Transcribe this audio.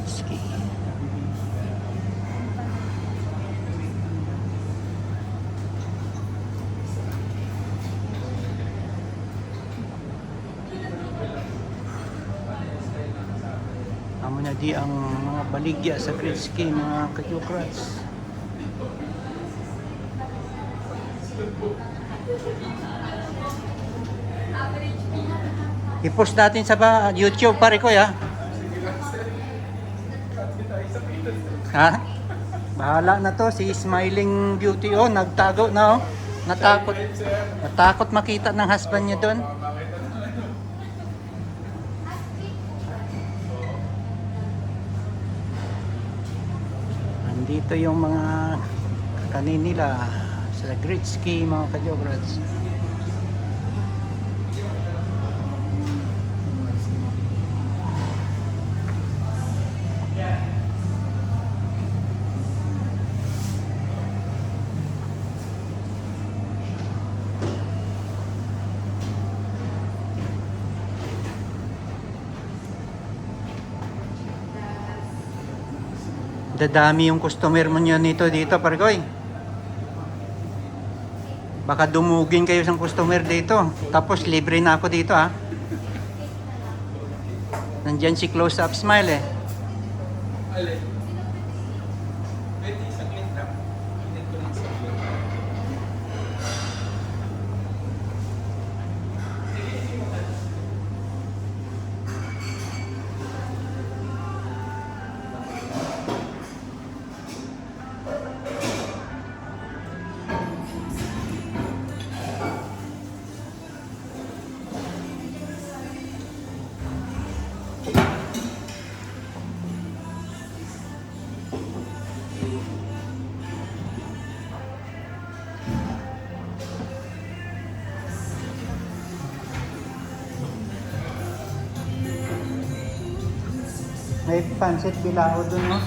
Gretzky. Amo na di ang mga baligya sa Gretzky, mga kajukrats. I-post natin sa YouTube pare ko ya. Ha? Bahala na to si Smiling Beauty. Oh, nagtago na oh. Natakot. Natakot makita ng husband niya doon. Nandito yung mga kanin nila sa Gretzky, mga kajukrats. Dadami yung customer mo nyo nito dito, Pargoy. Baka dumugin kayo sa customer dito. Tapos libre na ako dito ha. Nandyan si Close Up Smile eh. May pansit bilao dun no?